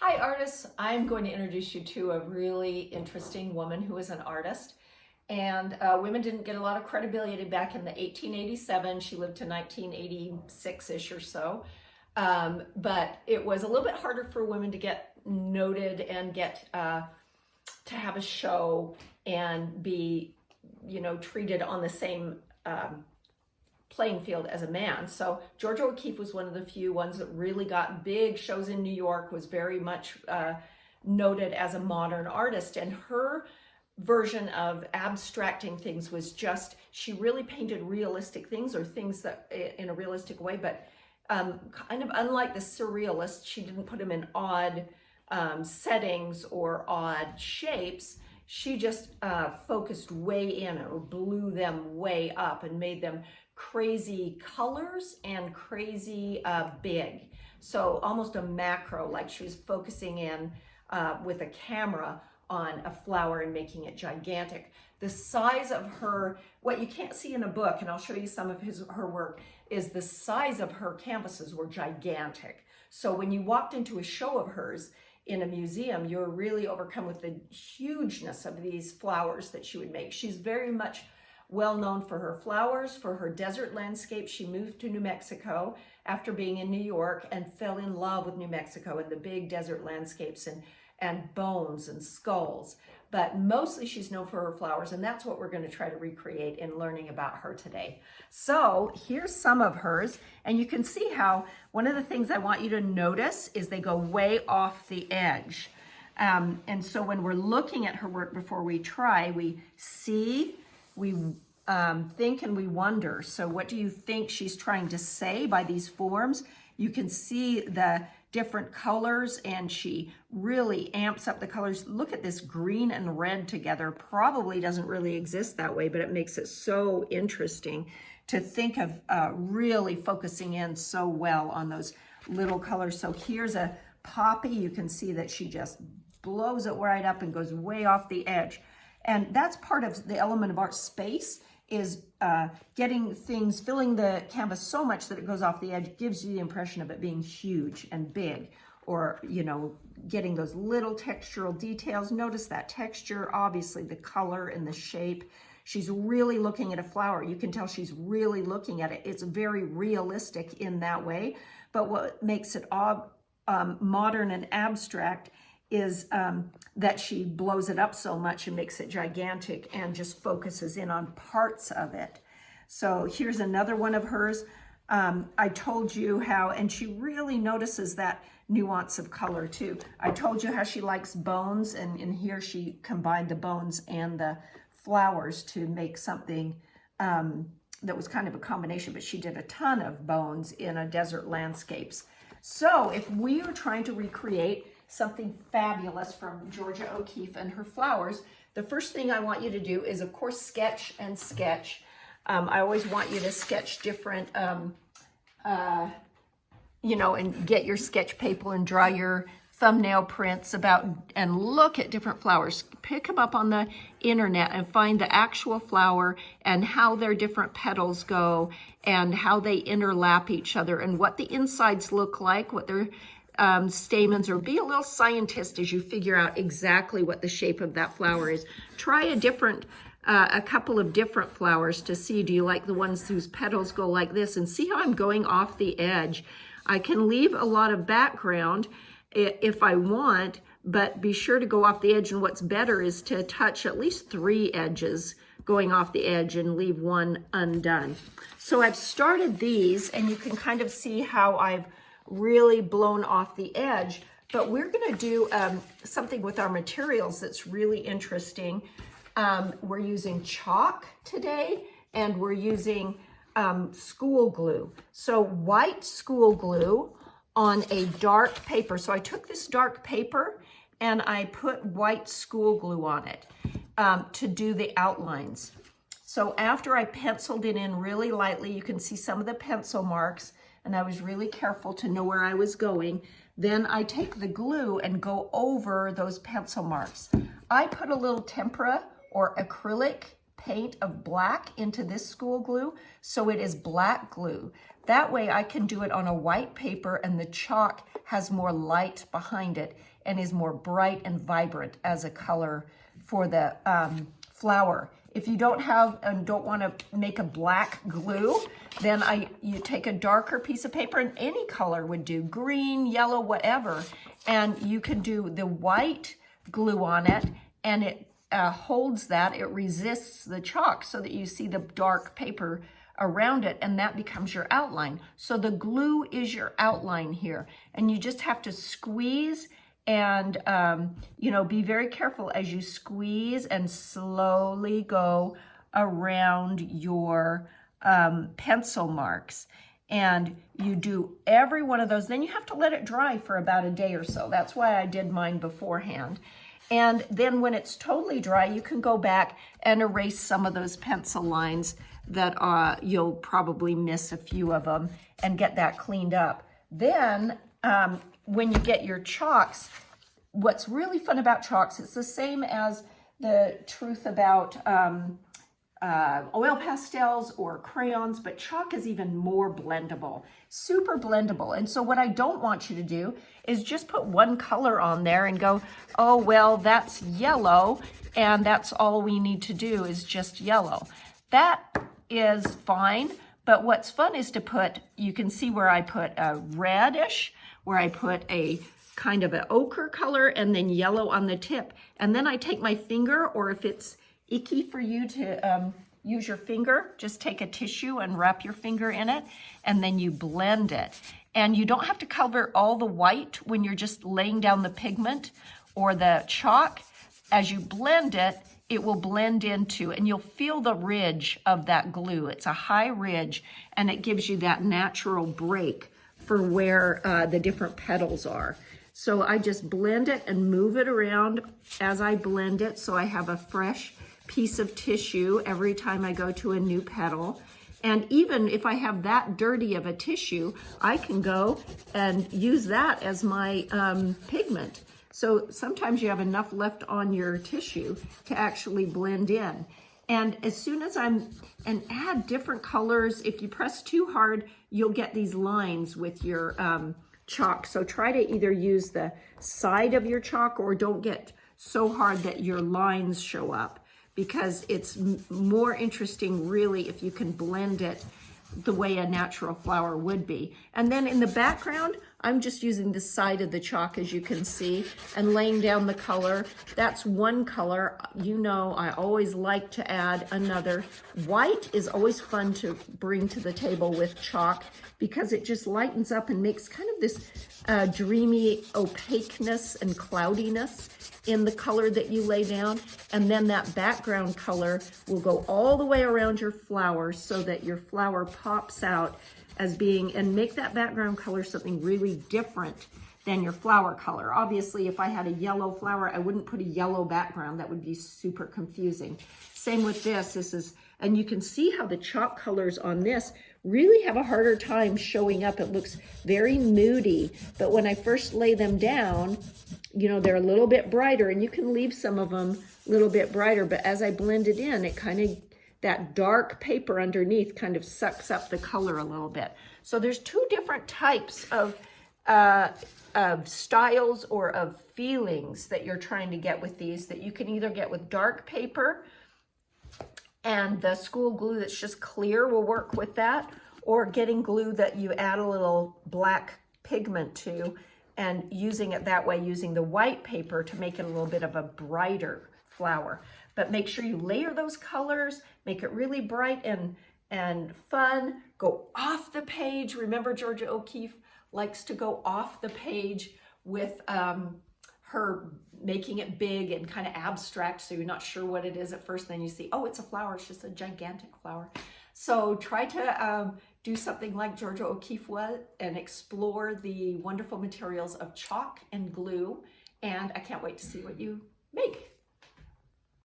Hi artists, I'm going to introduce you to a really interesting woman who is an artist. And women didn't get a lot of credibility back in the 1887. She lived to 1986-ish or so. But it was a little bit harder for women to get noted and get to have a show and be, treated on the same playing field as a man. So Georgia O'Keeffe was one of the few ones that really got big shows in New York, was very much noted as a modern artist. And her version of abstracting things was just, she really painted realistic things, or things that in a realistic way, but kind of unlike the surrealists, she didn't put them in odd settings or odd shapes. She just focused way in, or blew them way up and made them crazy colors and crazy big. So almost a macro, like she was focusing in with a camera on a flower and making it gigantic. The size of her, what you can't see in a book, and I'll show you some of her work, is the size of her canvases were gigantic. So when you walked into a show of hers in a museum, you're really overcome with the hugeness of these flowers that she would make. She's very much well known for her flowers, for her desert landscape. She moved to New Mexico after being in New York and fell in love with New Mexico and the big desert landscapes and bones and skulls. But mostly she's known for her flowers, and that's what we're going to try to recreate in learning about her today. So here's some of hers, and you can see how one of the things I want you to notice is they go way off the edge. And so when we're looking at her work before we try, we see, we think, and we wonder. So what do you think she's trying to say by these forms? You can see the different colors, and she really amps up the colors. Look at this green and red together. Probably doesn't really exist that way, but it makes it so interesting to think of really focusing in so well on those little colors. So here's a poppy. You can see that she just blows it right up and goes way off the edge. And that's part of the element of art. Space is getting things, filling the canvas so much that it goes off the edge, gives you the impression of it being huge and big, or, getting those little textural details. Notice that texture, obviously the color and the shape. She's really looking at a flower. You can tell she's really looking at it. It's very realistic in that way. But what makes it modern and abstract is that she blows it up so much and makes it gigantic and just focuses in on parts of it. So here's another one of hers. I told you how, and she really notices that nuance of color too. I told you how she likes bones, and here she combined the bones and the flowers to make something that was kind of a combination, but she did a ton of bones in a desert landscapes. So if we are trying to recreate something fabulous from Georgia O'Keeffe and her flowers, the first thing I want you to do is, of course, sketch and sketch. I always want you to sketch different, and get your sketch paper and draw your thumbnail prints about, and look at different flowers. Pick them up on the internet and find the actual flower and how their different petals go and how they interlap each other and what the insides look like, what their stamens are. Be a little scientist as you figure out exactly what the shape of that flower is. Try a couple of different flowers to see, do you like the ones whose petals go like this? And see how I'm going off the edge. I can leave a lot of background if I want, but be sure to go off the edge. And what's better is to touch at least 3 edges going off the edge and leave one undone. So I've started these, and you can kind of see how I've really blown off the edge, but we're going to do something with our materials that's really interesting. We're using chalk today, and we're using school glue. So white school glue on a dark paper. So I took this dark paper and I put white school glue on it to do the outlines. So after I penciled it in really lightly, you can see some of the pencil marks, and I was really careful to know where I was going. Then I take the glue and go over those pencil marks. I put a little tempera or acrylic paint of black into this school glue, so it is black glue. That way I can do it on a white paper and the chalk has more light behind it and is more bright and vibrant as a color for the flower. If you don't have and don't want to make a black glue, then you take a darker piece of paper, and any color would do, green, yellow, whatever, and you can do the white glue on it, and it holds that, it resists the chalk so that you see the dark paper around it, and that becomes your outline. So the glue is your outline here, and you just have to squeeze and you know, be very careful as you squeeze and slowly go around your pencil marks. And you do every one of those. Then you have to let it dry for about a day or so. That's why I did mine beforehand. And then when it's totally dry, you can go back and erase some of those pencil lines that you'll probably miss a few of them, and get that cleaned up. Then when you get your chalks, what's really fun about chalks, it's the same as the truth about oil pastels or crayons, but chalk is even more blendable, super blendable. And so what I don't want you to do is just put one color on there and go, oh, well, that's yellow, and that's all we need to do is just yellow. That is fine, but what's fun is to put, you can see where I put a reddish, where I put a kind of an ochre color, and then yellow on the tip. And then I take my finger, or if it's icky for you to use your finger, just take a tissue and wrap your finger in it, and then you blend it. And you don't have to cover all the white when you're just laying down the pigment or the chalk. As you blend it, it will blend into, and you'll feel the ridge of that glue. It's a high ridge, and it gives you that natural break for where the different petals are. So I just blend it and move it around as I blend it, so I have a fresh piece of tissue every time I go to a new petal. And even if I have that dirty of a tissue, I can go and use that as my pigment. So sometimes you have enough left on your tissue to actually blend in. And as soon as and add different colors, if you press too hard, you'll get these lines with your chalk. So try to either use the side of your chalk, or don't get so hard that your lines show up, because it's more interesting really if you can blend it the way a natural flower would be. And then in the background, I'm just using the side of the chalk, as you can see, and laying down the color. That's one color. You know, I always like to add another. White is always fun to bring to the table with chalk, because it just lightens up and makes kind of this dreamy opaqueness and cloudiness in the color that you lay down. And then that background color will go all the way around your flower, so that your flower pops out as being, and make that background color something really different than your flower color. Obviously, if I had a yellow flower, I wouldn't put a yellow background. That would be super confusing. Same with this. And you can see how the chalk colors on this really have a harder time showing up. It looks very moody, but when I first lay them down, you know, they're a little bit brighter, and you can leave some of them a little bit brighter, but as I blend it in, it kind of, that dark paper underneath kind of sucks up the color a little bit. So there's two different types of styles or of feelings that you're trying to get with these, that you can either get with dark paper, and the school glue that's just clear will work with that, or getting glue that you add a little black pigment to, and using it that way, using the white paper to make it a little bit of a brighter flower. But make sure you layer those colors, make it really bright and fun. Go off the page. Remember, Georgia O'Keeffe likes to go off the page with her making it big and kind of abstract, so you're not sure what it is at first. Then you see, oh, it's a flower. It's just a gigantic flower. So try to do something like Georgia O'Keeffe was, and explore the wonderful materials of chalk and glue. And I can't wait to see what you make.